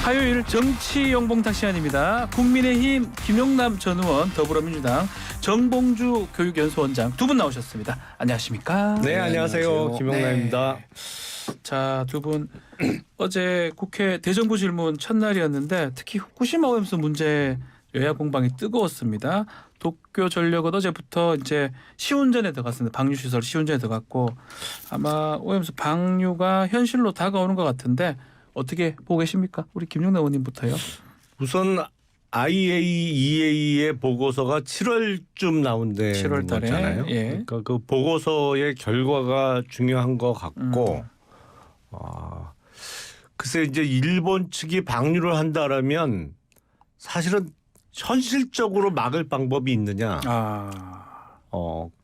화요일 정치 용봉탁 시간입니다. 국민의힘 김용남 전 의원, 더불어민주당 정봉주 교육연수원장 두 분 나오셨습니다. 안녕하십니까? 네, 안녕하세요. 김용남입니다. 네. 자, 두 분 어제 국회 대정부 질문 첫날이었는데 특히 후쿠시마 오염수 문제 여야 공방이 뜨거웠습니다. 도쿄전력은 어제부터 이제 시운전에 들어갔습니다. 방류시설 시운전에 들어갔고 아마 오염수 방류가 현실로 다가오는 것 같은데 어떻게 보고 계십니까? 우리 김용남 의원님부터요. 우선 IAEA의 보고서가 7월쯤 나온다는 7월 달에. 거잖아요. 예. 그러니까 그 보고서의 결과가 중요한 것 같고 글쎄 이제 일본 측이 방류를 한다라면 사실은 현실적으로 막을 방법이 있느냐?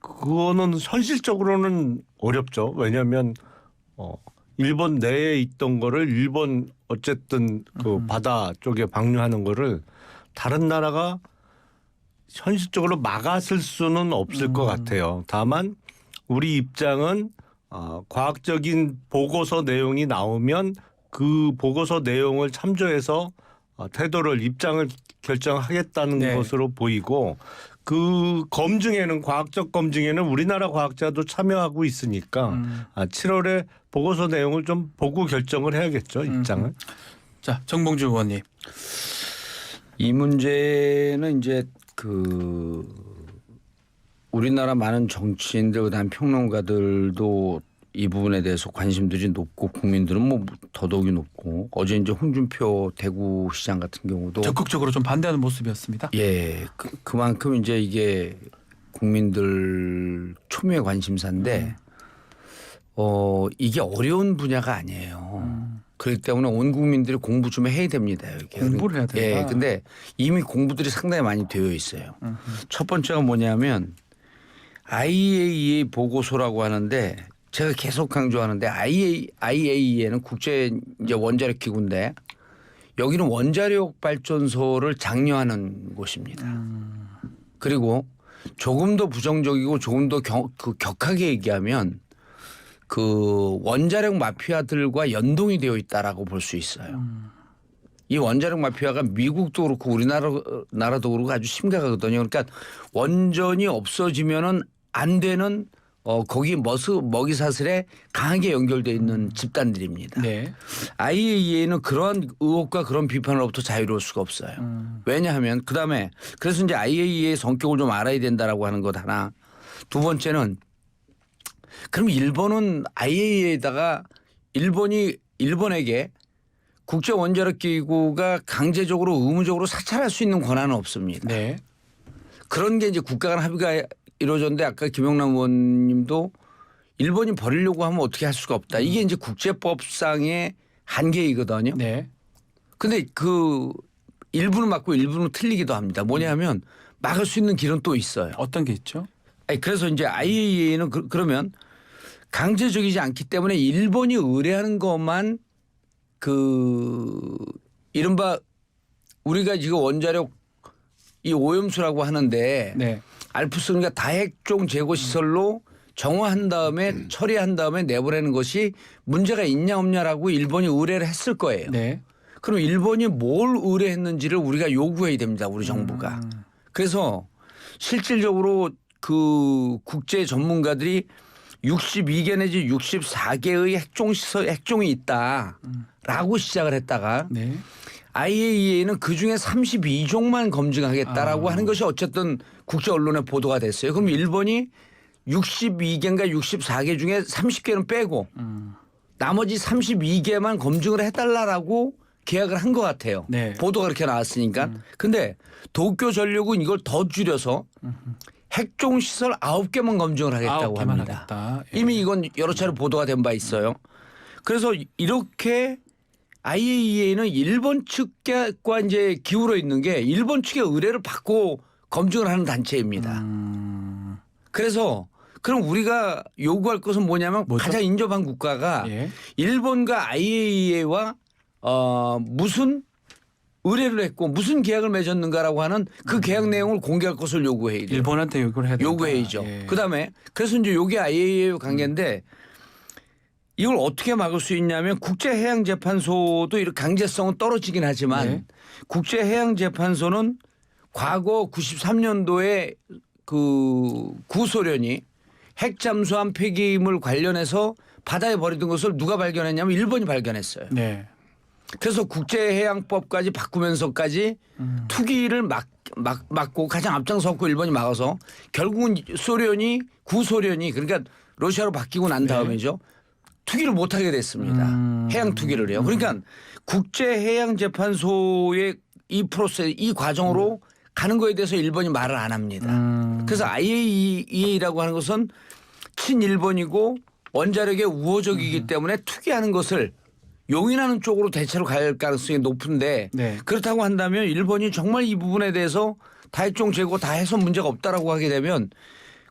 그거는 현실적으로는 어렵죠. 왜냐하면 일본 내에 있던 거를 일본 어쨌든 그 바다 쪽에 방류하는 거를 다른 나라가 현실적으로 막았을 수는 없을 것 같아요. 다만 우리 입장은 과학적인 보고서 내용이 나오면 그 보고서 내용을 참조해서 태도를 입장을 결정하겠다는 네. 것으로 보이고 그 검증에는 과학적 검증에는 우리나라 과학자도 참여하고 있으니까 7월에 보고서 내용을 좀 보고 결정을 해야겠죠, 입장을. 자, 정봉주 의원님. 이 문제는 이제 그 우리나라 많은 정치인들 그다음 평론가들도 이 부분에 대해서 관심들이 높고 국민들은 뭐 더더욱이 높고 어제 이제 홍준표 대구시장 같은 경우도 적극적으로 좀 반대하는 모습이었습니다. 예, 그만큼 이제 이게 국민들 초미의 관심사인데 이게 어려운 분야가 아니에요. 그렇기 때문에 온 국민들이 공부 좀 해야 됩니다. 여기. 공부를 해야 된다. 예, 근데 이미 공부들이 상당히 많이 되어 있어요. 첫 번째가 뭐냐면 IAEA 보고서라고 하는데 제가 계속 강조하는데 IAEA는 국제 이제 원자력 기구인데 여기는 원자력 발전소를 장려하는 곳입니다. 그리고 조금 더 부정적이고 조금 더 격하게 얘기하면 그 원자력 마피아들과 연동이 되어 있다라고 볼 수 있어요. 이 원자력 마피아가 미국도 그렇고 우리나라도 그렇고 아주 심각하거든요. 그러니까 원전이 없어지면은 안 되는 거기 먹이사슬에 강하게 연결되어 있는 집단들입니다. 네. IAEA는 그러한 의혹과 그런 비판으로부터 자유로울 수가 없어요. 왜냐하면 그다음에 그래서 이제 IAEA의 성격을 좀 알아야 된다라고 하는 것 하나. 두 번째는 그럼 일본은 IAEA에다가 일본에게 국제 원자력 기구가 강제적으로 의무적으로 사찰할 수 있는 권한은 없습니다. 네. 그런 게 이제 국가 간 합의가 이루어졌는데 아까 김용남 의원님도 일본이 버리려고 하면 어떻게 할 수가 없다. 이게 이제 국제법상의 한계이거든요. 네. 근데 그 일부는 맞고 일부는 틀리기도 합니다. 뭐냐면 막을 수 있는 길은 또 있어요. 어떤 게 있죠? 아니 그래서 이제 IAEA는 그러면 강제적이지 않기 때문에 일본이 의뢰하는 것만 그 이른바 우리가 지금 원자력 이 오염수라고 하는데 네. 알프스니까 다핵종 제거 시설로 정화한 다음에 처리한 다음에 내보내는 것이 문제가 있냐 없냐라고 일본이 의뢰를 했을 거예요. 네. 그럼 일본이 뭘 의뢰했는지를 우리가 요구해야 됩니다. 우리 정부가. 그래서 실질적으로 그 국제 전문가들이 62개 내지 64개의 핵종이 있다라고 시작을 했다가 네. IAEA는 그중에 32종만 검증하겠다라고 하는 것이 어쨌든 국제 언론에 보도가 됐어요. 그럼 일본이 62개인가 64개 중에 30개는 빼고 나머지 32개만 검증을 해달라고 계약을 한 것 같아요. 네. 보도가 그렇게 나왔으니까. 근데 도쿄전력은 이걸 더 줄여서 핵종시설 9개만 검증을 하겠다고 9개만 합니다. 하겠다. 예. 이미 이건 여러 차례 보도가 된 바 있어요. 그래서 이렇게 IAEA는 일본 측과 이제 기울어 있는 게 일본 측의 의뢰를 받고 검증을 하는 단체입니다. 그래서 그럼 우리가 요구할 것은 뭐냐면 뭐죠? 가장 인접한 국가가 예. 일본과 IAEA와 무슨 의뢰를 했고 무슨 계약을 맺었는가라고 하는 그 계약 내용을 공개할 것을 요구해야 돼요. 일본한테 요구를 해야 된다. 요구해야죠. 예. 그다음에 그래서 이제 요게 IAEA 관계인데 이걸 어떻게 막을 수 있냐면 국제해양재판소도 이렇게 강제성은 떨어지긴 하지만 네. 국제해양재판소는 과거 93년도에 그 구소련이 핵 잠수함 폐기물 관련해서 바다에 버리던 것을 누가 발견했냐면 일본이 발견했어요. 네. 그래서 국제해양법까지 바꾸면서까지 투기를 막고 가장 앞장섰고 일본이 막아서 결국은 소련이 구소련이 그러니까 러시아로 바뀌고 난 다음에죠. 투기를 못하게 됐습니다. 해양 투기를 해요. 그러니까 국제해양재판소의 이 프로세스 이 과정으로 가는 거에 대해서 일본이 말을 안 합니다. 그래서 IAEA라고 하는 것은 친일본이고 원자력의 우호적이기 때문에 투기하는 것을 용인하는 쪽으로 대체로 갈 가능성이 높은데 네. 그렇다고 한다면 일본이 정말 이 부분에 대해서 다핵종 제고 다 해서 문제가 없다라고 하게 되면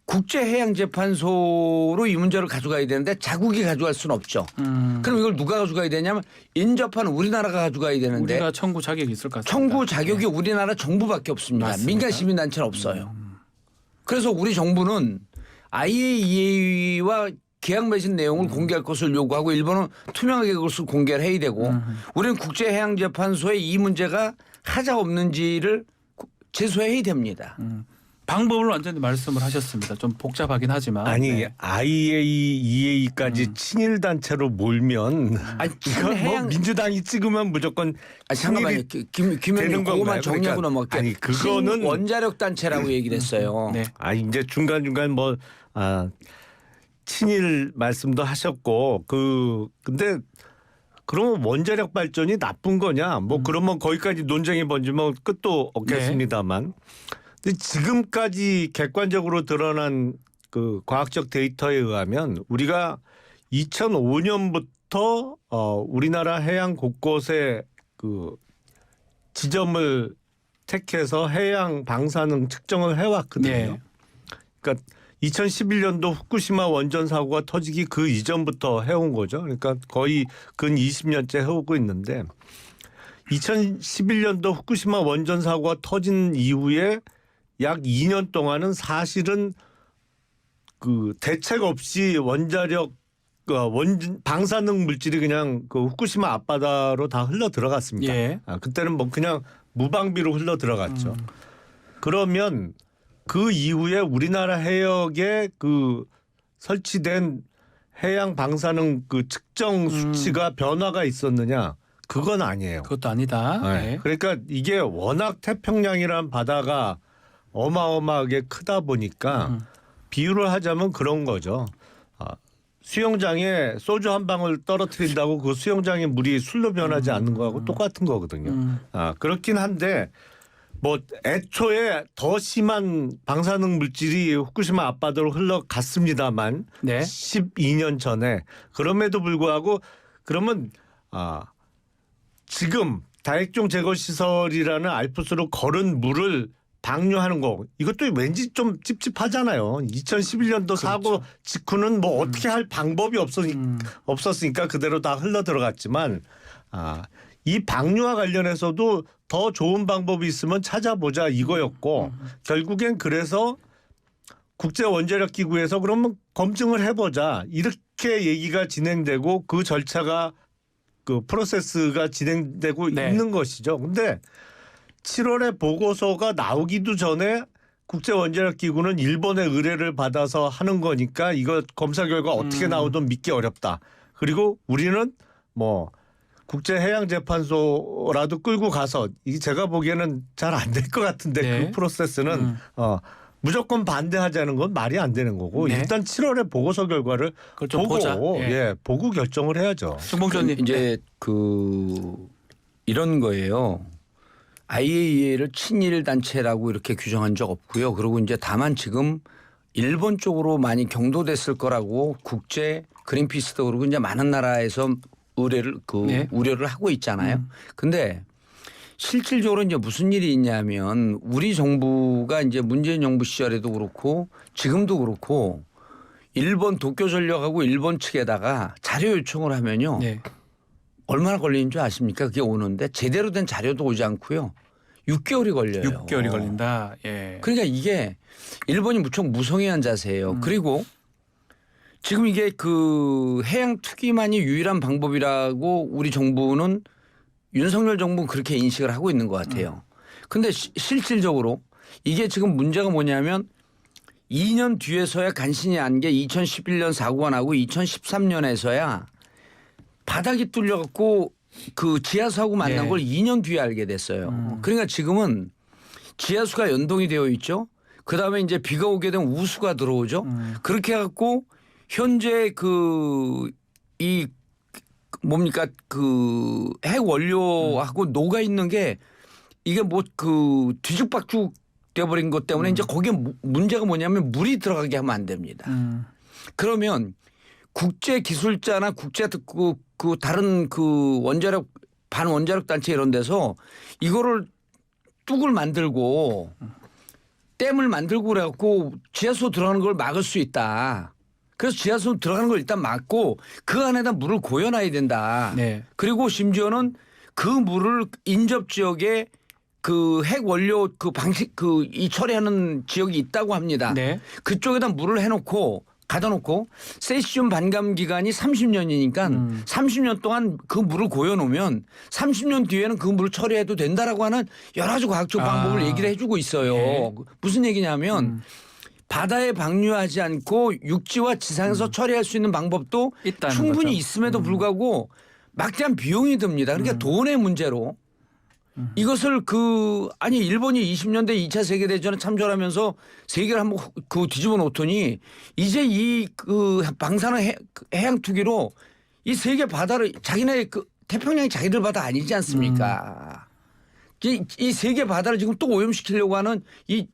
국제해양재판소로 이 문제를 가져가야 되는데 자국이 가져갈 수는 없죠. 그럼 이걸 누가 가져가야 되냐면 인접한 우리나라가 가져가야 되는데 우리가 청구 자격이 있을 것 같습니다. 청구 자격이 우리나라 정부밖에 없습니다. 맞습니다. 민간 시민단체는 없어요. 그래서 우리 정부는 IAEA와 계약 맺은 내용을 공개할 것을 요구하고 일본은 투명하게 그것을 공개를 해야 되고 우리는 국제해양재판소에 이 문제가 하자 없는지를 제소해야 됩니다. 방법을 완전히 말씀을 하셨습니다. 좀 복잡하긴 하지만. 아니 네. IAEA까지 친일 단체로 몰면 아니, 이건 뭐 친해양- 민주당이 찍으면 무조건 잠깐만요. 친일이 김 의원님 되는 그것만 건가요? 정리하고 그러니까 넘어갈게요. 아니, 그거는- 원자력 단체라고 얘기를 했어요. 네. 이제 중간중간 뭐 친일 말씀도 하셨고 근데 그러면 원자력 발전이 나쁜 거냐? 뭐 그러면 거기까지 논쟁이 번지면 끝도 없겠습니다만. 근데 지금까지 객관적으로 드러난 그 과학적 데이터에 의하면 우리가 2005년부터 우리나라 해양 곳곳에 그 지점을 택해서 해양 방사능 측정을 해왔거든요. 네. 그러니까 2011년도 후쿠시마 원전 사고가 터지기 그 이전부터 해온 거죠. 그러니까 거의 근 20년째 해오고 있는데 2011년도 후쿠시마 원전 사고가 터진 이후에 약 2년 동안은 사실은 그 대책 없이 원자력 방사능 물질이 그냥 그 후쿠시마 앞바다로 다 흘러 들어갔습니다. 예. 그때는 뭐 그냥 무방비로 흘러 들어갔죠. 그러면 그 이후에 우리나라 해역에 그 설치된 해양 방사능 그 측정 수치가 변화가 있었느냐? 그건 아니에요. 그것도 아니다. 네. 네. 그러니까 이게 워낙 태평양이란 바다가 어마어마하게 크다 보니까 비유를 하자면 그런 거죠. 수영장에 소주 한 방울 떨어뜨린다고 그 수영장의 물이 술로 변하지 않는 거하고 똑같은 거거든요. 그렇긴 한데 뭐 애초에 더 심한 방사능 물질이 후쿠시마 앞바다로 흘러갔습니다만 네. 12년 전에 그럼에도 불구하고 그러면 지금 다핵종 제거 시설이라는 알프스로 걸은 물을 방류하는 거 이것도 왠지 좀 찝찝하잖아요. 2011년도 사고 직후는 뭐 어떻게 할 방법이 없었으니까 그대로 다 흘러 들어갔지만 이 방류와 관련해서도 더 좋은 방법이 있으면 찾아보자 이거였고 결국엔 그래서 국제원자력기구에서 그러면 검증을 해보자 이렇게 얘기가 진행되고 그 절차가 그 프로세스가 진행되고 네. 있는 것이죠. 근데 7월에 보고서가 나오기도 전에 국제원자력기구는 일본의 의뢰를 받아서 하는 거니까 이거 검사 결과 어떻게 나오든 믿기 어렵다. 그리고 우리는 뭐 국제해양재판소라도 끌고 가서 이게 제가 보기에는 잘 안 될 것 같은데 네. 그 프로세스는 무조건 반대하자는 건 말이 안 되는 거고 네. 일단 7월에 보고서 결과를 그걸 좀 보고 보자. 예. 보고 결정을 해야죠. 정봉주님 이제 그 이런 거예요. IAEA를 친일 단체라고 이렇게 규정한 적 없고요. 그리고 이제 다만 지금 일본 쪽으로 많이 경도됐을 거라고 국제 그린피스도 그러고 이제 많은 나라에서 네. 우려를 하고 있잖아요. 근데 실질적으로 이제 무슨 일이 있냐면 우리 정부가 이제 문재인 정부 시절에도 그렇고 지금도 그렇고 일본 도쿄전력하고 일본 측에다가 자료 요청을 하면요. 네. 얼마나 걸리는 줄 아십니까? 그게 오는데 제대로 된 자료도 오지 않고요. 6개월이 걸려요. 6개월이 걸린다. 예. 그러니까 이게 일본이 무척 무성의한 자세예요. 그리고 지금 이게 그 해양 투기만이 유일한 방법이라고 우리 정부는 윤석열 정부는 그렇게 인식을 하고 있는 것 같아요. 근데 실질적으로 이게 지금 문제가 뭐냐면 2년 뒤에서야 간신히 안 게 2011년 사고가 나고 2013년에서야 바닥이 뚫려갖고 그 지하수하고 만난 네. 걸 2년 뒤에 알게 됐어요. 그러니까 지금은 지하수가 연동이 되어 있죠. 그다음에 이제 비가 오게 되면 우수가 들어오죠. 그렇게 해갖고 현재 그 이 뭡니까 그 핵 원료하고 녹아 있는 게 이게 뭐 그 뒤죽박죽 돼버린 것 때문에 이제 거기에 문제가 뭐냐면 물이 들어가게 하면 안 됩니다. 그러면 국제 기술자나 국제 그 다른 그 원자력 반원자력 단체 이런 데서 이거를 뚝을 만들고 댐을 만들고 그래갖고 지하수 들어가는 걸 막을 수 있다. 그래서 지하수 들어가는 걸 일단 막고 그 안에다 물을 고여놔야 된다. 네. 그리고 심지어는 그 물을 인접 지역에 그 핵 원료 그 방식 그 이 처리하는 지역이 있다고 합니다. 네. 그쪽에다 물을 해놓고 가다 놓고 세시즘 반감 기간이 30년이니까 30년 동안 그 물을 고여놓으면 30년 뒤에는 그 물을 처리해도 된다라고 하는 여러 가지 과학적 방법을 얘기를 해주고 있어요. 예. 무슨 얘기냐면 바다에 방류하지 않고 육지와 지상에서 처리할 수 있는 방법도 있다는 충분히 거죠. 있음에도 불구하고 막대한 비용이 듭니다. 그러니까 돈의 문제로 이것을 그 아니 일본이 20년대 2차 세계대전에 참전하면서 세계를 한번 그 뒤집어 놓더니 이제 이 그 방사능 해양 투기로 이 세계 바다를 자기네 그 태평양이 자기들 바다 아니지 않습니까? 이 세계 바다를 지금 또 오염시키려고 하는 이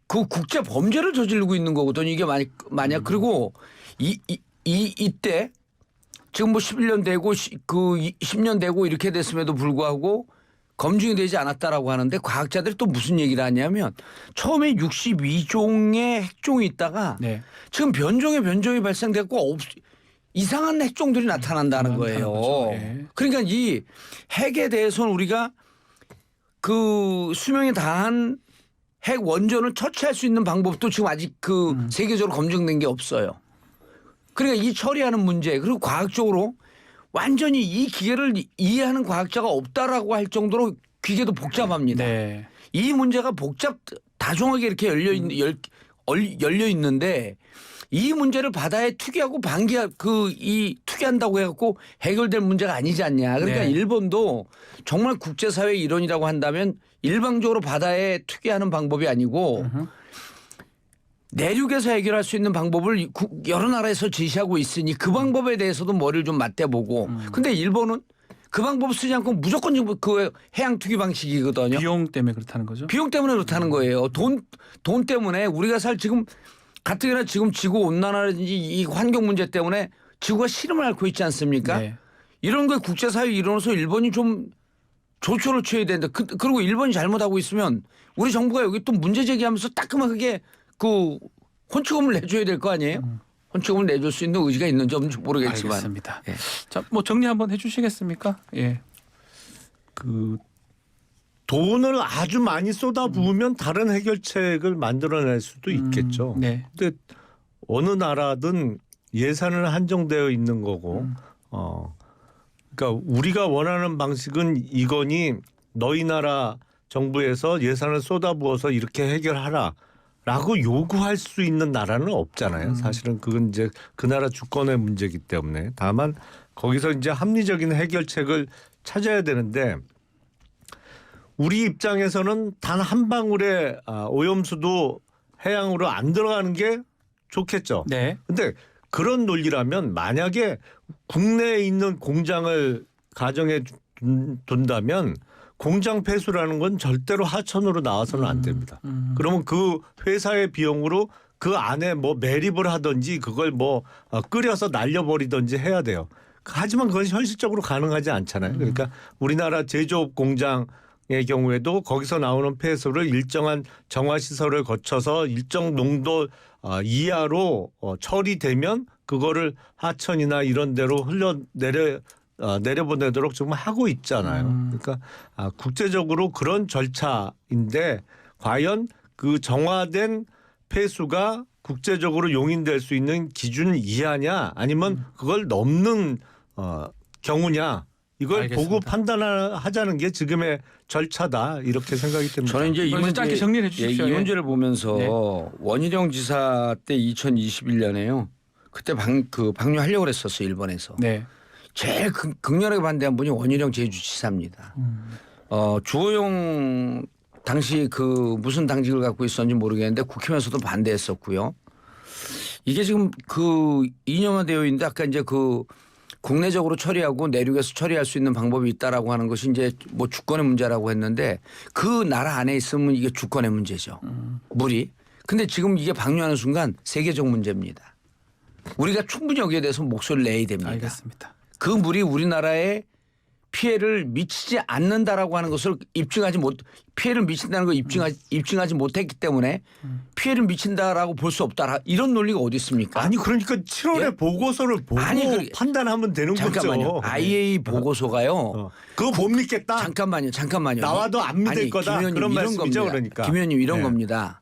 그 국제 범죄를 저지르고 있는 거거든요. 이게 만약 그리고 이때 지금 뭐 11년 되고 그 10년 되고 이렇게 됐음에도 불구하고 검증이 되지 않았다라고 하는데 과학자들이 또 무슨 얘기를 하냐면 처음에 62종의 핵종이 있다가 네. 지금 변종이 발생됐고 이상한 핵종들이 나타난다는 거예요. 거죠. 예. 그러니까 이 핵에 대해서는 우리가 그 수명이 다한 핵 원전을 처치할 수 있는 방법도 지금 아직 그 세계적으로 검증된 게 없어요. 그러니까 이 처리하는 문제 그리고 과학적으로 완전히 이 기계를 이해하는 과학자가 없다라고 할 정도로 기계도 복잡합니다. 네. 이 문제가 다종하게 이렇게 열려 있는데 이 문제를 바다에 투기하고 이 투기한다고 해갖고 해결될 문제가 아니지 않냐. 그러니까 네. 일본도 정말 국제사회의 일원이라고 한다면 일방적으로 바다에 투기하는 방법이 아니고 내륙에서 해결할 수 있는 방법을 여러 나라에서 제시하고 있으니 그 방법에 대해서도 머리를 좀 맞대보고 근데 일본은 그 방법을 쓰지 않고 무조건 그 해양 투기 방식이거든요. 비용 때문에 그렇다는 거죠. 비용 때문에 그렇다는 거예요. 돈 때문에 우리가 지금 가뜩이나 지금 지구 온난화라든지 이 환경 문제 때문에 지구가 시름을 앓고 있지 않습니까? 네. 이런 거에 국제사회에 일어나서 일본이 좀 조처를 취해야 되는데 그리고 일본이 잘못하고 있으면 우리 정부가 여기 또 문제 제기하면서 따끔하게 그 혼축금을 내줘야 될 거 아니에요? 혼축금을 내줄 수 있는 의지가 있는지 없는지 모르겠지만. 알겠습니다. 예. 자, 뭐 정리 한번 해주시겠습니까? 예. 그 돈을 아주 많이 쏟아부으면 다른 해결책을 만들어낼 수도 있겠죠. 네. 근데 어느 나라든 예산은 한정되어 있는 거고, 그러니까 우리가 원하는 방식은 이거니 너희 나라 정부에서 예산을 쏟아부어서 이렇게 해결하라라고 요구할 수 있는 나라는 없잖아요. 사실은 그건 이제 그 나라 주권의 문제이기 때문에 다만 거기서 이제 합리적인 해결책을 찾아야 되는데. 우리 입장에서는 단 한 방울의 오염수도 해양으로 안 들어가는 게 좋겠죠. 네. 근데 그런 논리라면 만약에 국내에 있는 공장을 가정에 둔다면 공장 폐수라는 건 절대로 하천으로 나와서는 안 됩니다. 그러면 그 회사의 비용으로 그 안에 뭐 매립을 하든지 그걸 뭐 끓여서 날려버리든지 해야 돼요. 하지만 그건 현실적으로 가능하지 않잖아요. 그러니까 우리나라 제조업 공장 의 경우에도 거기서 나오는 폐수를 일정한 정화 시설을 거쳐서 일정 농도 이하로 처리되면 그거를 하천이나 이런 데로 내려보내도록 지금 하고 있잖아요. 그러니까 국제적으로 그런 절차인데 과연 그 정화된 폐수가 국제적으로 용인될 수 있는 기준 이하냐 아니면 그걸 넘는 경우냐 이걸 알겠습니다. 보고 판단하자는 게 지금의 절차다 이렇게 생각이 듭니다. 저는 이제 이 그럼 문제 짧게 정리해 주십시오. 이 예. 문제를 보면서 네. 원희룡 지사 때 2021년에요. 그때 방류하려고 그랬었어요 일본에서. 네. 제일 극렬하게 반대한 분이 원희룡 제주지사입니다. 주호영 당시 그 무슨 당직을 갖고 있었는지 모르겠는데 국회에서도 반대했었고요. 이게 지금 그 이념화되어 있는데 아까 이제 그 국내적으로 처리하고 내륙에서 처리할 수 있는 방법이 있다라고 하는 것이 이제 뭐 주권의 문제라고 했는데 그 나라 안에 있으면 이게 주권의 문제죠. 물이. 근데 지금 이게 방류하는 순간 세계적 문제입니다. 우리가 충분히 여기에 대해서 목소리를 내야 됩니다. 알겠습니다. 그 물이 우리나라에 피해를 미치지 않는다라고 하는 것을 피해를 미친다는 걸 입증하지 못했기 때문에 피해를 미친다라고 볼 수 없다. 이런 논리가 어디 있습니까? 아니 그러니까 7월에 예? 보고서를 보고 잠깐만요. 판단하면 되는 거죠. IAEA 보고서가요. 그거 못 믿겠다. 잠깐만요. 나와도 안 믿을 거다. 김 의원님, 그런 이런 말씀이죠, 겁니다. 그러니까. 김 의원님 이런 네. 겁니다.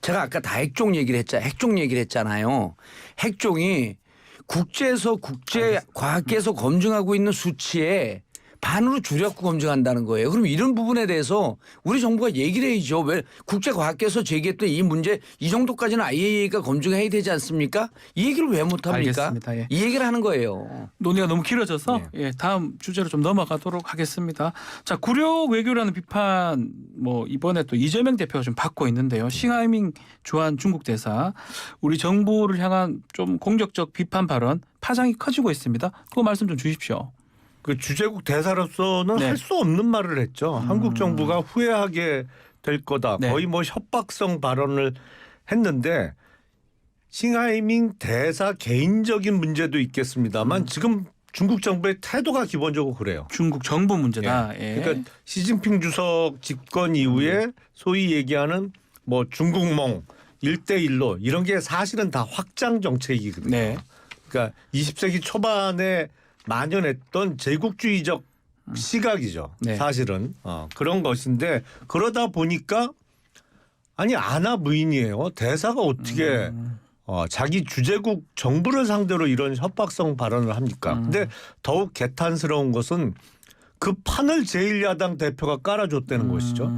제가 아까 다 핵종 얘기를 했잖아요. 핵종이 국제에서 과학계에서 검증하고 있는 수치에 반으로 줄여갖고 검증한다는 거예요. 그럼 이런 부분에 대해서 우리 정부가 얘기를 해야죠. 왜 국제과학계에서 제기했던 이 문제 이 정도까지는 IAEA가 검증해야 되지 않습니까? 이 얘기를 왜 못합니까? 알겠습니다. 예. 이 얘기를 하는 거예요. 논의가 너무 길어져서 네. 예, 다음 주제로 좀 넘어가도록 하겠습니다. 자, 굴욕 외교라는 비판 뭐 이번에 또 이재명 대표가 좀 받고 있는데요. 싱하이밍 주한 중국 대사 우리 정부를 향한 좀 공격적 비판 발언 파장이 커지고 있습니다. 그거 말씀 좀 주십시오. 그 주재국 대사로서는 네. 할 수 없는 말을 했죠. 한국 정부가 후회하게 될 거다. 네. 거의 뭐 협박성 발언을 했는데 싱하이밍 대사 개인적인 문제도 있겠습니다만 지금 중국 정부의 태도가 기본적으로 그래요. 중국 정부 문제다. 예. 그러니까 시진핑 주석 집권 이후에 소위 얘기하는 뭐 중국몽 1대1로 이런 게 사실은 다 확장 정책이거든요. 네. 그러니까 20세기 초반에 만연했던 제국주의적 시각이죠. 네. 사실은 그런 것인데 그러다 보니까 아니 아나 부인이에요. 대사가 어떻게 자기 주재국 정부를 상대로 이런 협박성 발언을 합니까? 근데 더욱 개탄스러운 것은 그 판을 제1야당 대표가 깔아줬다는 것이죠.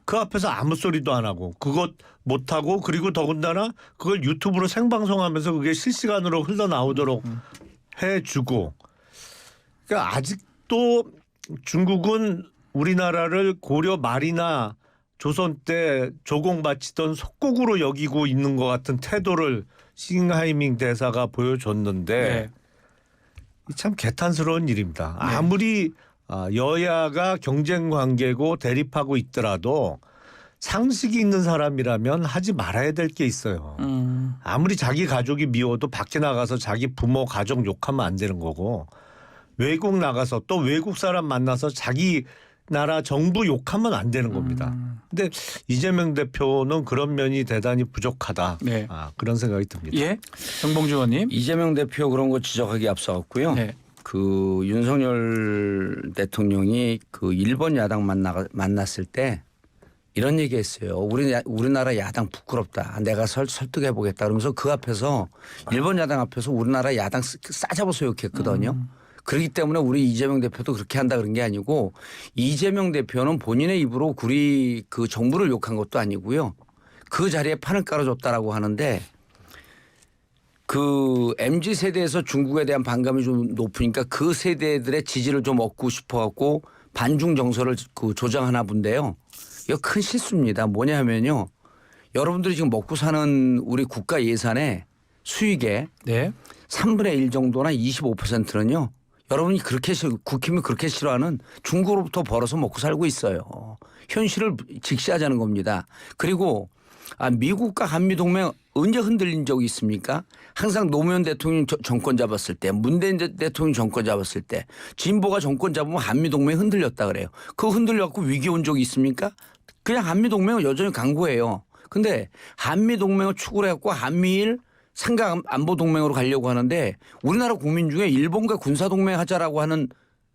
그 앞에서 아무 소리도 안 하고 그것 못하고 그리고 더군다나 그걸 유튜브로 생방송하면서 그게 실시간으로 흘러나오도록 해주고 그러니까 아직도 중국은 우리나라를 고려 말이나 조선 때 조공바치던 속국으로 여기고 있는 것 같은 태도를 싱하이밍 대사가 보여줬는데 네. 참 개탄스러운 일입니다. 아무리 여야가 경쟁 관계고 대립하고 있더라도 상식이 있는 사람이라면 하지 말아야 될 게 있어요. 아무리 자기 가족이 미워도 밖에 나가서 자기 부모 가족 욕하면 안 되는 거고 외국 나가서 또 외국 사람 만나서 자기 나라 정부 욕하면 안 되는 겁니다. 근데 이재명 대표는 그런 면이 대단히 부족하다. 네. 그런 생각이 듭니다. 예. 정봉주 의원님. 이재명 대표 그런 거 지적하기 앞서갔고요. 네. 그 윤석열 대통령이 그 일본 야당 만났을 때 이런 얘기했어요. 우리나라 야당 부끄럽다. 내가 설득해 보겠다. 그러면서 그 앞에서 일본 야당 앞에서 우리나라 야당 싸잡아서 욕했거든요. 그렇기 때문에 우리 이재명 대표도 그렇게 한다 그런 게 아니고 이재명 대표는 본인의 입으로 우리 그 정부를 욕한 것도 아니고요. 그 자리에 판을 깔아줬다라고 하는데 그 MZ 세대에서 중국에 대한 반감이 좀 높으니까 그 세대들의 지지를 좀 얻고 싶어갖고 반중 정서를 그 조장하나 본데요. 이거 큰 실수입니다. 뭐냐면요. 여러분들이 지금 먹고 사는 우리 국가 예산의 수익의 네. 3분의 1 정도나 25%는요. 여러분이 국힘이 그렇게 싫어하는 중국으로부터 벌어서 먹고 살고 있어요. 현실을 직시하자는 겁니다. 그리고 미국과 한미동맹 언제 흔들린 적이 있습니까? 항상 노무현 대통령 정권 잡았을 때 문재인 대통령 정권 잡았을 때 진보가 정권 잡으면 한미동맹 흔들렸다 그래요. 그거 흔들려갖고 위기 온 적이 있습니까? 그냥 한미동맹은 여전히 강고해요. 근데 한미동맹을 추구를 해갖고 한미일 삼각 안보 동맹으로 가려고 하는데 우리나라 국민 중에 일본과 군사 동맹 하자라고 하는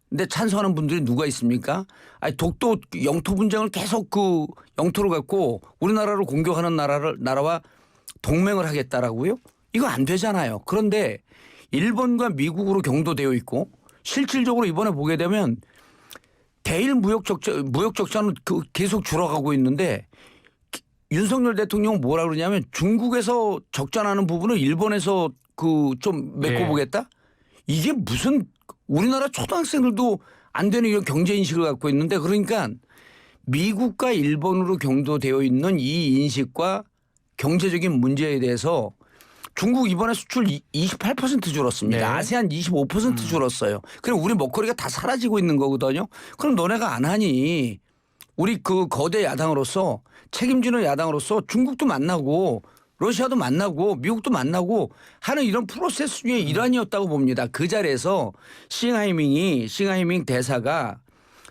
근데 찬성하는 분들이 누가 있습니까? 아니 독도 영토 분쟁을 계속 그 영토를 갖고 우리나라를 공격하는 나라와 동맹을 하겠다라고요? 이거 안 되잖아요. 그런데 일본과 미국으로 경도되어 있고 실질적으로 이번에 보게 되면 대일 무역 적자는 계속 줄어가고 있는데 윤석열 대통령은 뭐라 그러냐면 중국에서 적자나는 부분을 일본에서 좀 메꿔보겠다? 이게 무슨 우리나라 초등학생들도 안 되는 이런 경제 인식을 갖고 있는데 그러니까 미국과 일본으로 경도되어 있는 이 인식과 경제적인 문제에 대해서 중국 이번에 수출 28% 줄었습니다. 네. 아세안 25% 줄었어요. 그럼 우리 먹거리가 다 사라지고 있는 거거든요. 그럼 너네가 안 하니 우리 거대 야당으로서 책임지는 야당으로서 중국도 만나고 러시아도 만나고 미국도 만나고 하는 이런 프로세스 중에 일환이었다고 봅니다. 그 자리에서 싱하이밍 대사가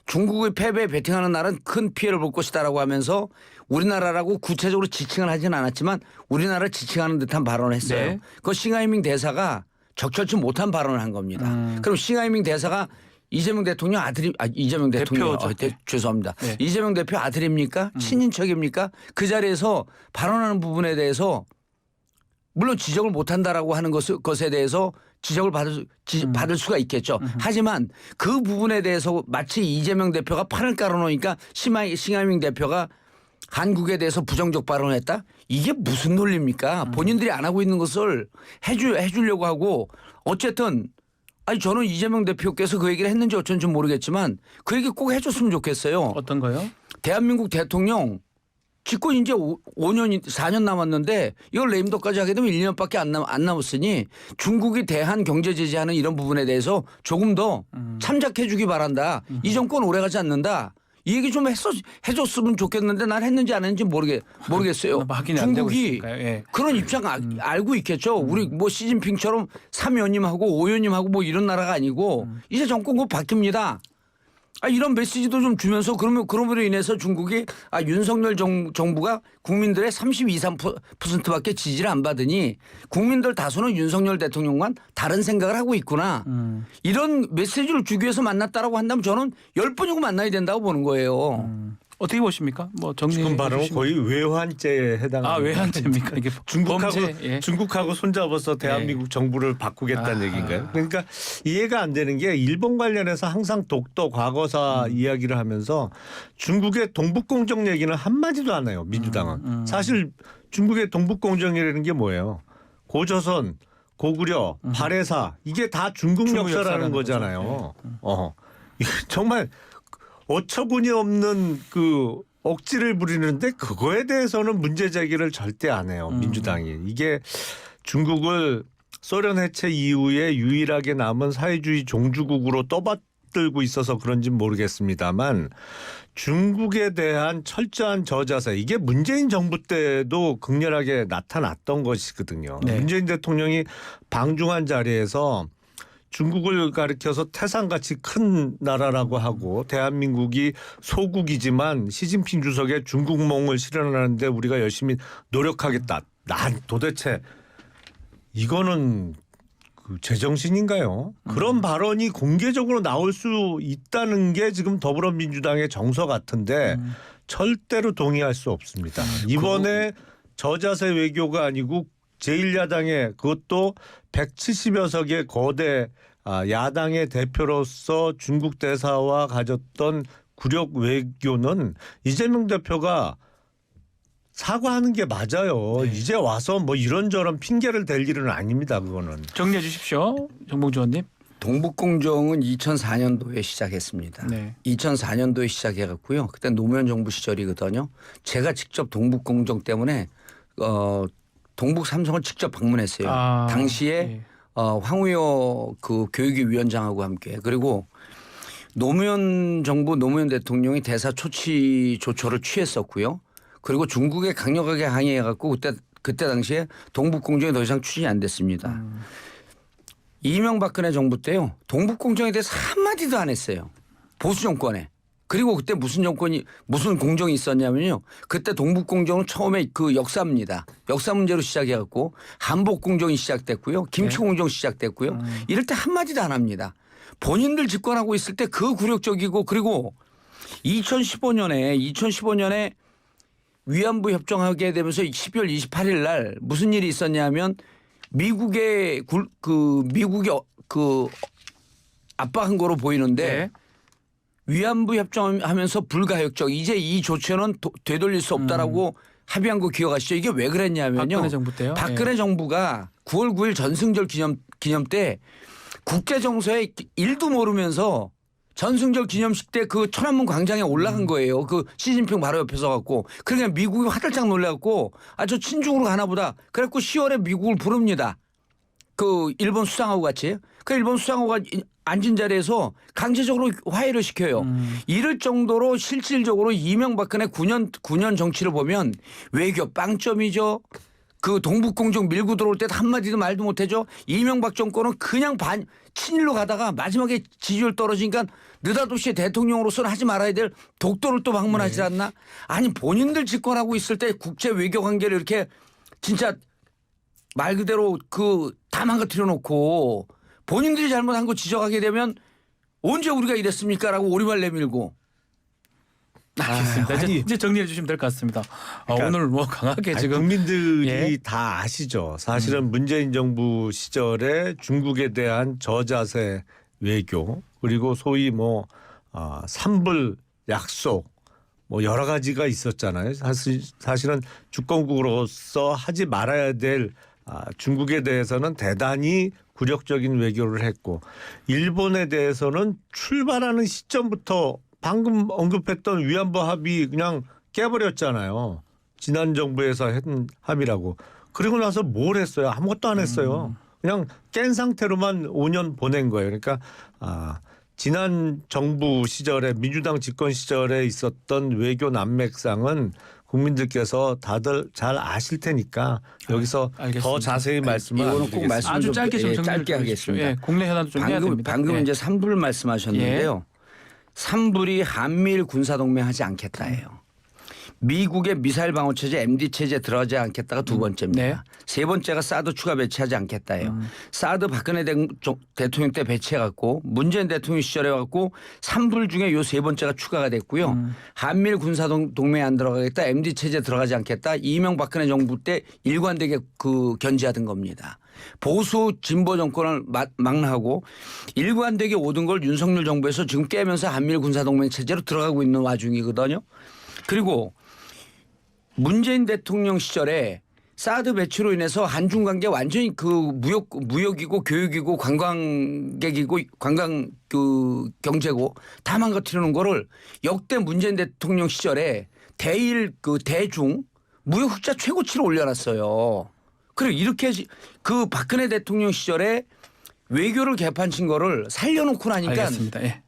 중국의 패배에 베팅하는 나라는 큰 피해를 볼 것이다라고 하면서 우리나라라고 구체적으로 지칭을 하진 않았지만 우리나라를 지칭하는 듯한 발언을 했어요. 네. 그 싱하이밍 대사가 적절치 못한 발언을 한 겁니다. 그럼 싱하이밍 대사가 이재명 대통령 이재명 대통령 죄송합니다. 네. 이재명 대표 아들입니까? 친인척입니까? 그 자리에서 발언하는 부분에 대해서 물론 지적을 못한다라고 하는 것에 대해서 지적을 받을 수가 있겠죠. 하지만 그 부분에 대해서 마치 이재명 대표가 판을 깔아놓으니까 싱하이밍 대표가 한국에 대해서 부정적 발언을 했다? 이게 무슨 논리입니까? 본인들이 안 하고 있는 것을 해주려고 하고 어쨌든 저는 이재명 대표께서 그 얘기를 했는지 어쩐지 모르겠지만 그 얘기 꼭 해줬으면 좋겠어요. 어떤 거요? 대한민국 대통령 집권 이제 4년 남았는데 이걸 레임덕까지 하게 되면 1년밖에 안 남았으니 중국이 대한 경제 제재하는 이런 부분에 대해서 조금 더 참작해 주기 바란다. 이 정권 오래가지 않는다. 이 얘기 좀 해줬으면 좋겠는데 난 했는지 안 했는지 모르겠어요. 확인이 안 되고 중국이 있으니까요. 예. 그런 입장 알고 있겠죠. 우리 뭐 시진핑처럼 3연임하고 5연임하고 뭐 이런 나라가 아니고 이제 정권 곧 바뀝니다. 이런 메시지도 좀 주면서 그럼으로 인해서 중국이 윤석열 정부가 국민들의 32, 3%밖에 지지를 안 받으니 국민들 다수는 윤석열 대통령과 다른 생각을 하고 있구나. 이런 메시지를 주기 위해서 만났다라고 한다면 저는 10번이고 만나야 된다고 보는 거예요. 어떻게 보십니까? 뭐 정리해 지금 발언은 주시면. 거의 외환죄에 해당합니다. 외환죄입니까? 이게 범죄, 예. 중국하고 손잡아서 대한민국 정부를 바꾸겠다는 얘기인가요? 그러니까 이해가 안 되는 게 일본 관련해서 항상 독도 과거사 이야기를 하면서 중국의 동북공정 얘기는 한마디도 안 해요. 민주당은. 사실 중국의 동북공정이라는 게 뭐예요? 고조선, 고구려, 발해사 이게 다 중국 역사라는 역사라는 거잖아요. 정말 어처구니 없는 억지를 부리는데 그거에 대해서는 문제 제기를 절대 안 해요. 민주당이. 이게 중국을 소련 해체 이후에 유일하게 남은 사회주의 종주국으로 떠받들고 있어서 그런지 모르겠습니다만 중국에 대한 철저한 저자세 이게 문재인 정부 때도 극렬하게 나타났던 것이거든요. 네. 문재인 대통령이 방중한 자리에서 중국을 가리켜서 태산같이 큰 나라라고 하고 대한민국이 소국이지만 시진핑 주석의 중국몽을 실현하는데 우리가 열심히 노력하겠다. 난 도대체 이거는 제정신인가요? 그런 발언이 공개적으로 나올 수 있다는 게 지금 더불어민주당의 정서 같은데 절대로 동의할 수 없습니다. 이번에 저자세 외교가 아니고 제1야당의 그것도 170여 석의 거대 야당의 대표로서 중국 대사와 가졌던 굴욕 외교는 이재명 대표가 사과하는 게 맞아요. 네. 이제 와서 뭐 이런저런 핑계를 댈 일은 아닙니다. 그거는. 정리해 주십시오. 정봉주 의원님. 동북공정은 2004년도에 시작했습니다. 네. 2004년도에 시작해갖고요. 그때 노무현 정부 시절이거든요. 제가 직접 동북공정 때문에 동북 삼성을 직접 방문했어요. 당시에 예. 황우여 교육위 위원장하고 함께 그리고 노무현 정부 노무현 대통령이 대사 초치 조처를 취했었고요. 그리고 중국에 강력하게 항의해갖고 그때 당시에 동북공정이 더 이상 추진이 안 됐습니다. 이명박근혜 정부 때요. 동북공정에 대해서 한마디도 안 했어요. 보수 정권에. 그리고 그때 무슨 공정이 있었냐면요. 그때 동북공정은 처음에 역사입니다. 역사 문제로 시작해갖고 한복공정이 시작됐고요. 김치공정 시작됐고요. 이럴 때 한마디도 안 합니다. 본인들 집권하고 있을 때 그 굴욕적이고 그리고 2015년에 위안부 협정하게 되면서 12월 28일 날 무슨 일이 있었냐면 미국의 압박한 거로 보이는데 네. 위안부 협정하면서 불가역적 이제 이 조처는 되돌릴 수 없다라고 합의한 거 기억하시죠? 이게 왜 그랬냐면요. 박근혜 정부 때요. 박근혜 정부가 9월 9일 전승절 기념 때 국제정서에 일도 모르면서 전승절 기념식 때 그 천안문 광장에 올라간 거예요. 그 시진핑 바로 옆에서 갖고. 그러니까 미국이 화들짝 놀래갖고 아 저 친중으로 가나 보다. 그래갖고 10월에 미국을 부릅니다. 그 일본 수상하고 같이. 그 일본 수상하고가 앉은 자리에서 강제적으로 화해를 시켜요. 이럴 정도로 실질적으로 이명박근혜 9년 정치를 보면 외교 빵점이죠. 그 동북공정 밀고 들어올 때 한마디도 말도 못해죠. 이명박 정권은 그냥 친일로 가다가 마지막에 지지율 떨어지니까 느닷없이 대통령으로서는 하지 말아야 될 독도를 또 방문하지 않나? 아니 본인들 집권하고 있을 때 국제 외교 관계를 이렇게 진짜 말 그대로 다 망가뜨려 놓고 본인들이 잘못한 거 지적하게 되면 언제 우리가 이랬습니까? 라고 오리발 내밀고. 알겠습니다. 아니. 이제 정리해 주시면 될 것 같습니다. 그러니까 오늘 뭐 강하게 아니, 지금 국민들이 예. 다 아시죠. 사실은 문재인 정부 시절에 중국에 대한 저자세 외교 그리고 소위 뭐 삼불 약속 뭐 여러 가지가 있었잖아요. 사실은 주권국으로서 하지 말아야 될 중국에 대해서는 대단히 굴욕적인 외교를 했고 일본에 대해서는 출발하는 시점부터 방금 언급했던 위안부 합의 그냥 깨버렸잖아요. 지난 정부에서 했던 합의라고. 그리고 나서 뭘 했어요? 아무것도 안 했어요. 그냥 깬 상태로만 5년 보낸 거예요. 그러니까 지난 정부 시절에 민주당 집권 시절에 있었던 외교 난맥상은 국민들께서 다들 잘 아실 테니까 여기서 알겠습니다. 더 자세히 말씀을 이거는 안 꼭 드리겠습니다. 말씀 아주 좀 짧게 좀 정리를 짧게 좀 하겠습니다. 예, 국내 현안도 좀 해야 됩니다. 방금 예. 이제 3불 말씀하셨는데요. 3불이 한미일 군사동맹 하지 않겠다예요. 미국의 미사일 방어 체제 MD 체제 들어가지 않겠다가 두 번째입니다. 네. 세 번째가 사드 추가 배치하지 않겠다예요. 사드 박근혜 대통령 때 배치해갖고 문재인 대통령 시절에 갖고 3불 중에 요 세 번째가 추가가 됐고요. 한미일 군사동맹 안 들어가겠다. MD 체제 들어가지 않겠다. 이명박근혜 정부 때 일관되게 견제하던 겁니다. 보수 진보 정권을 망라하고 일관되게 오던 걸 윤석열 정부에서 지금 깨면서 한미일 군사동맹 체제로 들어가고 있는 와중이거든요. 그리고 문재인 대통령 시절에 사드 배치로 인해서 한중 관계 완전히 무역이고 교육이고 관광객이고 관광 경제고 다 망가뜨려 놓은 거를 역대 문재인 대통령 시절에 대중 무역 흑자 최고치를 올려놨어요. 그리고 이렇게 박근혜 대통령 시절에 외교를 개판친 거를 살려놓고 나니까 알겠습니다. 예.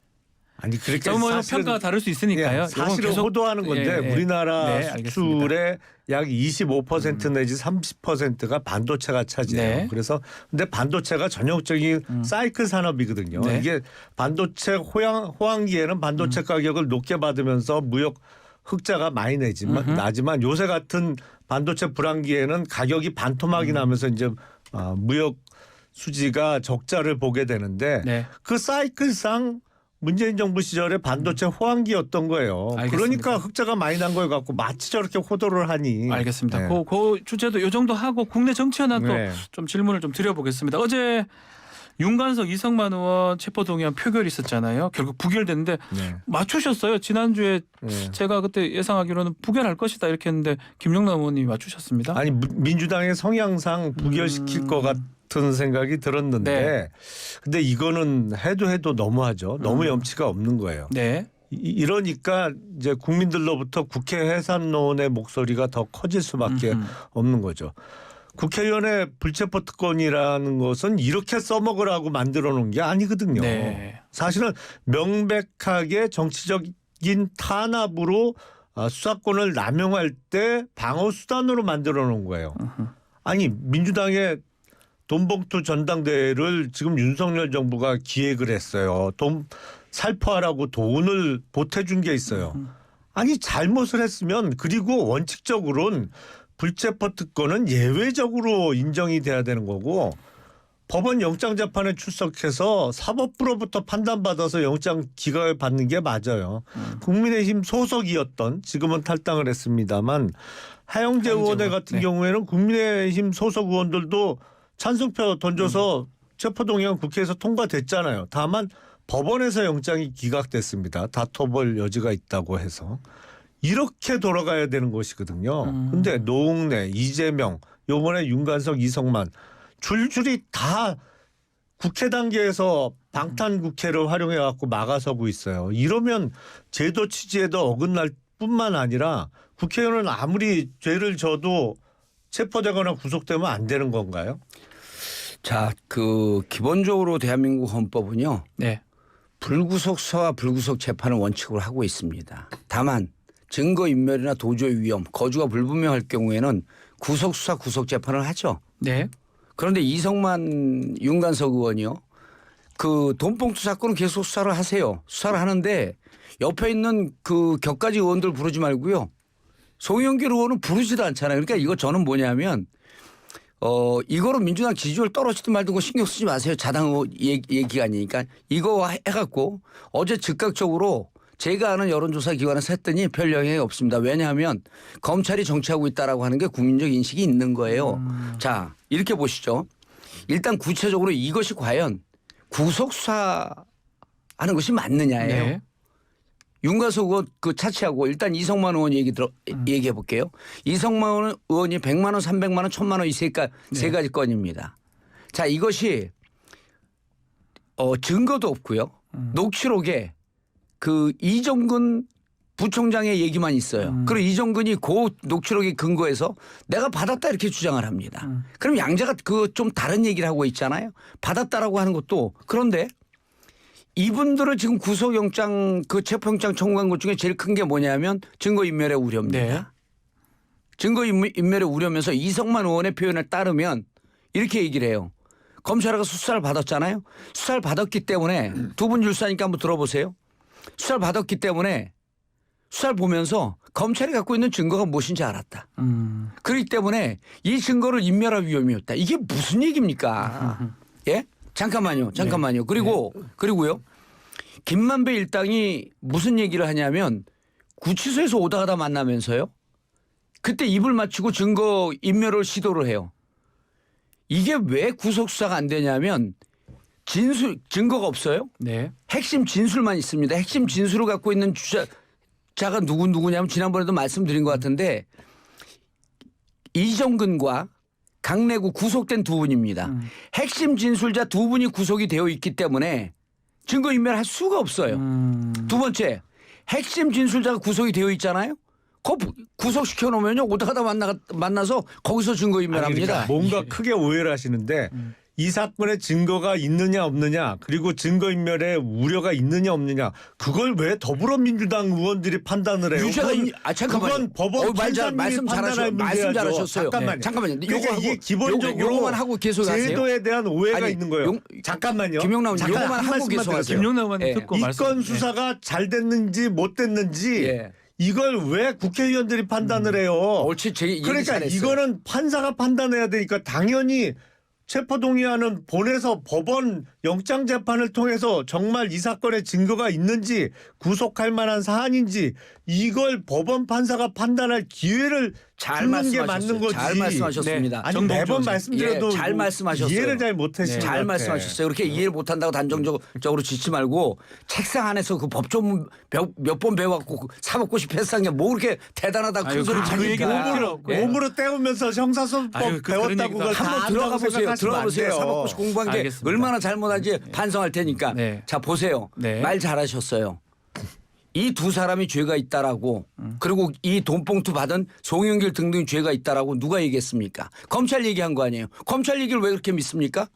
아니 그렇게 뭐 사실은 평가가 다를 수 있으니까요. 예, 사실은 계속- 호도하는 건데 예, 예. 우리나라 네, 알겠습니다. 수출의 약 25% 내지 30%가 반도체가 차지해요. 네. 그래서 근데 반도체가 전형적인 사이클 산업이거든요. 네. 이게 반도체 호황기에는 반도체 가격을 높게 받으면서 무역 흑자가 많이 나지만 요새 같은 반도체 불황기에는 가격이 반토막이 나면서 이제 무역 수지가 적자를 보게 되는데 네. 그 사이클상 문재인 정부 시절에 반도체 호황기였던 거예요. 알겠습니다. 그러니까 흑자가 많이 난 걸 갖고 마치 저렇게 호도를 하니. 알겠습니다. 네. 그 주제도 이 정도 하고 국내 정치 현안 네. 또 좀 질문을 좀 드려보겠습니다. 어제 윤관석 이성만 의원 체포동의안 표결이 있었잖아요. 결국 부결됐는데 네. 맞추셨어요. 지난주에 네. 제가 그때 예상하기로는 부결할 것이다 이렇게 했는데 김영남 의원님이 맞추셨습니다. 아니 민주당의 성향상 부결시킬 것 같은 생각이 들었는데 네. 근데 이거는 해도 너무하죠. 너무 염치가 없는 거예요. 네. 이러니까 이제 국민들로부터 국회 해산론의 목소리가 더 커질 수밖에 없는 거죠. 국회의원의 불체포 특권이라는 것은 이렇게 써먹으라고 만들어 놓은 게 아니거든요. 네. 사실은 명백하게 정치적인 탄압으로 수사권을 남용할 때 방어 수단으로 만들어 놓은 거예요. 아니 민주당의 돈봉투 전당대회를 지금 윤석열 정부가 기획을 했어요. 돈 살포하라고 돈을 보태준 게 있어요. 아니 잘못을 했으면 그리고 원칙적으로는 불체포 특권은 예외적으로 인정이 돼야 되는 거고 법원 영장재판에 출석해서 사법부로부터 판단받아서 영장 기각을 받는 게 맞아요. 국민의힘 소속이었던 지금은 탈당을 했습니다만 하영재 의원회 같은 네. 경우에는 국민의힘 소속 의원들도 찬성표 던져서 체포동의안 국회에서 통과됐잖아요. 다만 법원에서 영장이 기각됐습니다. 다퉈볼 여지가 있다고 해서. 이렇게 돌아가야 되는 것이거든요. 근데 노웅래, 이재명, 요번에 윤관석, 이성만 줄줄이 다 국회 단계에서 방탄 국회를 활용해 갖고 막아서고 있어요. 이러면 제도 취지에도 어긋날 뿐만 아니라 국회의원은 아무리 죄를 져도 체포되거나 구속되면 안 되는 건가요? 자, 기본적으로 대한민국 헌법은요. 네. 불구속 수사와 불구속 재판을 원칙으로 하고 있습니다. 다만 증거인멸이나 도주의 위험, 거주가 불분명할 경우에는 구속 수사, 구속 재판을 하죠. 네. 그런데 이성만, 윤관석 의원이요. 돈봉투 사건은 계속 수사를 하세요. 수사를 하는데 옆에 있는 격가지 의원들 부르지 말고요. 송영길 의원은 부르지도 않잖아요. 그러니까 이거 저는 뭐냐면 이거로 민주당 지지율 떨어지든 말든 거 신경 쓰지 마세요. 자당 얘기가 아니니까. 이거 해갖고 어제 즉각적으로 제가 아는 여론조사 기관에서 했더니 별 영향이 없습니다. 왜냐하면 검찰이 정치하고 있다라고 하는 게 국민적 인식이 있는 거예요. 자, 이렇게 보시죠. 일단 구체적으로 이것이 과연 구속수사하는 것이 맞느냐예요. 네. 윤관석 의원 차치하고 일단 이성만 의원 얘기해 볼게요. 이성만 의원이 100만 원, 300만 원, 1000만 원 이 세 가지 건입니다. 자, 이것이 증거도 없고요. 녹취록에 이정근 부총장의 얘기만 있어요. 그리고 이정근이 녹취록에 근거해서 내가 받았다 이렇게 주장을 합니다. 그럼 양자가 좀 다른 얘기를 하고 있잖아요. 받았다라고 하는 것도 그런데 이분들은 지금 구속영장 체포영장 청구한 것 중에 제일 큰 게 뭐냐면 증거인멸의 우려입니다. 네. 증거인멸의 우려면서 이성만 의원의 표현에 따르면 이렇게 얘기를 해요. 검찰에서 수사를 받았잖아요. 수사를 받았기 때문에 두 분 줄사니까 한번 들어보세요. 수사를 받았기 때문에 수사를 보면서 검찰이 갖고 있는 증거가 무엇인지 알았다. 그렇기 때문에 이 증거를 인멸할 위험이 없다. 이게 무슨 얘기입니까? 예? 잠깐만요. 네. 그리고요. 김만배 일당이 무슨 얘기를 하냐면 구치소에서 오다 가다 만나면서요. 그때 입을 맞추고 증거 인멸을 시도를 해요. 이게 왜 구속수사가 안 되냐면 증거가 없어요. 네. 핵심 진술만 있습니다. 핵심 진술을 갖고 있는 주자가 누구냐면 지난번에도 말씀드린 것 같은데 이정근과 강내구 구속된 두 분입니다. 핵심 진술자 두 분이 구속이 되어 있기 때문에 증거인멸할 수가 없어요. 두 번째, 핵심 진술자가 구속이 되어 있잖아요. 구속시켜 놓으면요 오다가다 만나서 거기서 증거인멸합니다. 그러니까 뭔가 크게 오해를 하시는데 이 사건에 증거가 있느냐 없느냐 그리고 증거인멸의 우려가 있느냐 없느냐 그걸 왜 더불어민주당 의원들이 판단을 해요? 잠깐만요. 그건 법원 판사님이 판단할 문제야죠. 잘하셨어요. 잠깐만요. 네. 그러니까 이게 기본적으로 요거만 하고 계속 하세요. 제도에 대한 오해가 있는 거예요. 잠깐만요. 김용남 잠깐 요거만 한 하고 말씀만 계속 하세요. 김용남 의원님 예. 듣고 이 말씀. 건 수사가 잘 됐는지 못 됐는지 예. 이걸 왜 국회의원들이 판단을 해요? 옳지. 제 얘기 그러니까 잘했어요. 이거는 판사가 판단해야 되니까 당연히 체포동의안은 보내서 법원 영장재판을 통해서 정말 이 사건에 증거가 있는지 구속할 만한 사안인지 이걸 법원 판사가 판단할 기회를 주는 게 맞는 거지. 잘 말씀하셨습니다. 아니 매번 말씀드려도 잘 말씀하셨어요. 이해를 잘 못하시는 것 잘 같아. 말씀하셨어요. 그렇게 이해를 못한다고 단정적으로 짓지 말고 책상 안에서 그 법조문 몇 번 배워갖고 사법고 싶었던 게 뭐 그렇게 대단하다 큰 소리 그 얘기는 할 필요 치니까. 없고. 예. 몸으로 때우면서 형사소법 아유, 배웠다고 그걸 다 한번 들어가 안다고 보세요. 생각하시면 들어가 안 보세요. 돼요. 사법고시 공부한 게 알겠습니다. 얼마나 잘못한지 반성할 테니까. 네. 자 보세요. 네. 말 잘하셨어요. 이 두 사람이 죄가 있다라고 그리고 이 돈봉투 받은 송영길 등등 죄가 있다라고 누가 얘기했습니까? 검찰 얘기한 거 아니에요. 검찰 얘기를 왜 그렇게 믿습니까?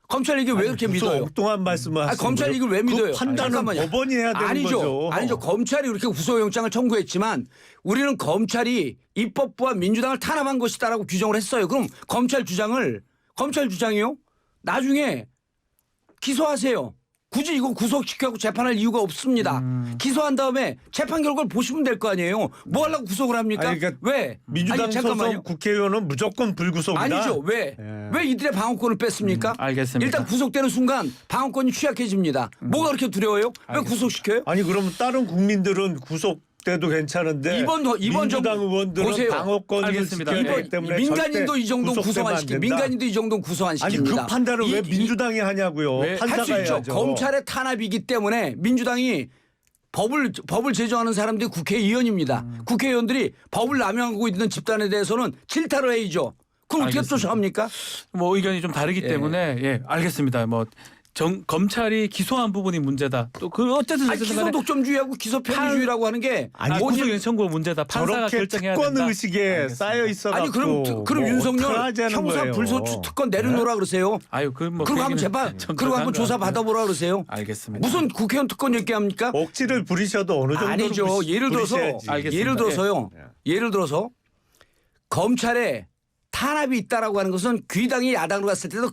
검찰 얘기를 왜 그렇게 무슨 믿어요? 엉뚱한 말씀을 하시는 검찰 거예요? 얘기를 왜 믿어요? 그 판단은 잠깐만요. 법원이 해야 되는 아니죠. 거죠. 아니죠. 검찰이 이렇게 구속영장을 청구했지만 우리는 검찰이 입법부와 민주당을 탄압한 것이다라고 규정을 했어요. 그럼 검찰 주장이요? 나중에 기소하세요. 굳이 이거 구속시켜고 재판할 이유가 없습니다. 기소한 다음에 재판 결과를 보시면 될 거 아니에요. 뭐 하려고 구속을 합니까? 아니, 그러니까 왜? 민주당 아니, 잠깐만요. 소속 국회의원은 무조건 불구속이다. 아니죠. 왜? 예. 왜 이들의 방어권을 뺐습니까? 알겠습니다. 일단 구속되는 순간 방어권이 취약해집니다. 뭐가 그렇게 두려워요? 왜 구속시켜요? 아니 그러면 다른 국민들은 구속돼도 괜찮은데 이번 민주당 정부 의원들은 보세요. 방어권을 알겠습니다. 지켜야 되기 이번 때문에 민간인도 절대 이 정도 구속되면 구성 안 안 시키. 된다. 민간인도 이 정도 구성 안 아니 시킵니다. 그 판단을 왜 민주당이 하냐고요. 왜? 할 판사가 수 있죠. 해야죠. 검찰의 탄압이기 때문에 민주당이 법을 제정하는 사람들이 국회의원입니다. 국회의원들이 법을 남용하고 있는 집단에 대해서는 질타를 해야죠. 그럼 어떻게 알겠습니다. 쫓아갑니까? 뭐 의견이 좀 다르기 예. 때문에 예, 알겠습니다. 뭐 검찰이 기소한 부분이 문제다. 또 그 어쨌든 아니, 기소 독점주의하고 기소 편의주의라고 하는 게 아니, 뭐지? 구속영장 청구가 문제다. 판사가 저렇게 결정해야 특권 된다. 의식에 알겠습니다. 쌓여 있어 아니 갖고 그럼 윤석열 형사 불소추 특권 내려놓으라 그러세요. 아유 그뭐 그리고 한번 재판 그리고 한번 조사 받아보라 그러세요. 알겠습니다. 무슨 국회의원 특권 얘기합니까? 억지를 부리셔도 어느 정도 아니죠. 예를 들어서 알겠습니다. 예를 들어서요. 예를 들어서 검찰에 탄압이 있다라고 하는 것은 귀당이 야당으로 갔을 때도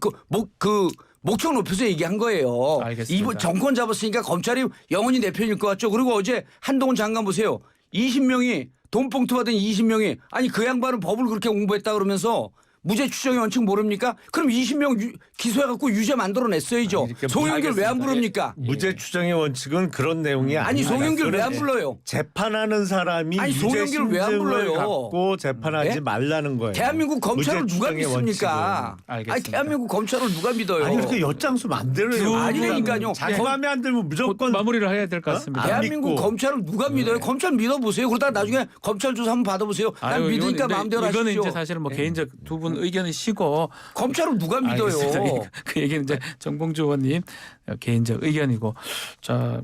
그 목청 높여서 얘기한 거예요. 알겠습니다. 이번 정권 잡았으니까 검찰이 영원히 내 편일 것 같죠. 그리고 어제 한동훈 장관 보세요. 20명이 돈봉투 받은 20명이 아니 그 양반은 법을 그렇게 공부했다 그러면서 무죄 추정의 원칙 모릅니까? 그럼 20명 기소해갖고 유죄 만들어냈어야죠. 이렇게 송영길 왜 안 알겠습니다. 부릅니까? 무죄 추정의 원칙은 그런 내용이 아니 아닙니다. 송영길 왜 안 그런 불러요? 재판하는 사람이 아니, 유죄 송영길을 왜안 심증을 불러요? 갖고 재판하지 네? 말라는 거예요. 대한민국 검찰을 무죄 누가 추정의 믿습니까? 원칙은. 아니 알겠습니다. 대한민국 검찰을 누가 믿어요? 아니 그렇게 엿장수 만들어요. 아니라니까요. 자기 마음에 안 들면 곧 무조건 마무리를 해야 될 것 같습니다. 안 대한민국 믿고. 검찰을 누가 믿어요? 검찰 믿어보세요. 그러다 나중에 검찰 조사 한번 받아보세요. 난 아유, 믿으니까 이건 마음대로 이거는 하시죠. 이제 사실은 뭐 개인적 두 분 의견이시고 검찰을 누가 믿어요? 알겠습니다. 그 얘기는 이제 정봉주 의원님 개인적 의견이고 자뭐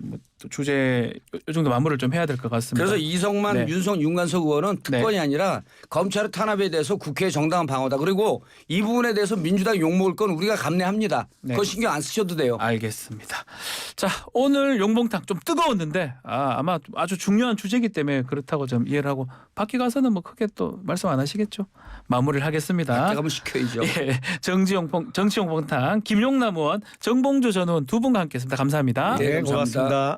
주제 이 정도 마무리를 좀 해야 될 것 같습니다. 그래서 이성만, 네. 윤관석 의원은 특권이 아니라 검찰의 탄압에 대해서 국회의 정당한 방어다. 그리고 이 부분에 대해서 민주당 욕먹을 건 우리가 감내합니다. 네. 그거 신경 안 쓰셔도 돼요. 알겠습니다. 자 오늘 용봉탕 좀 뜨거웠는데 아마 아주 중요한 주제이기 때문에 그렇다고 좀 이해를 하고 밖에 가서는 뭐 크게 또 말씀 안 하시겠죠. 마무리를 하겠습니다. 밖에 가면 시켜야죠. 예, 정치용봉탕 김용남 의원, 정봉주 전 의원 두 분과 함께했습니다. 감사합니다. 네, 네, 고맙습니다.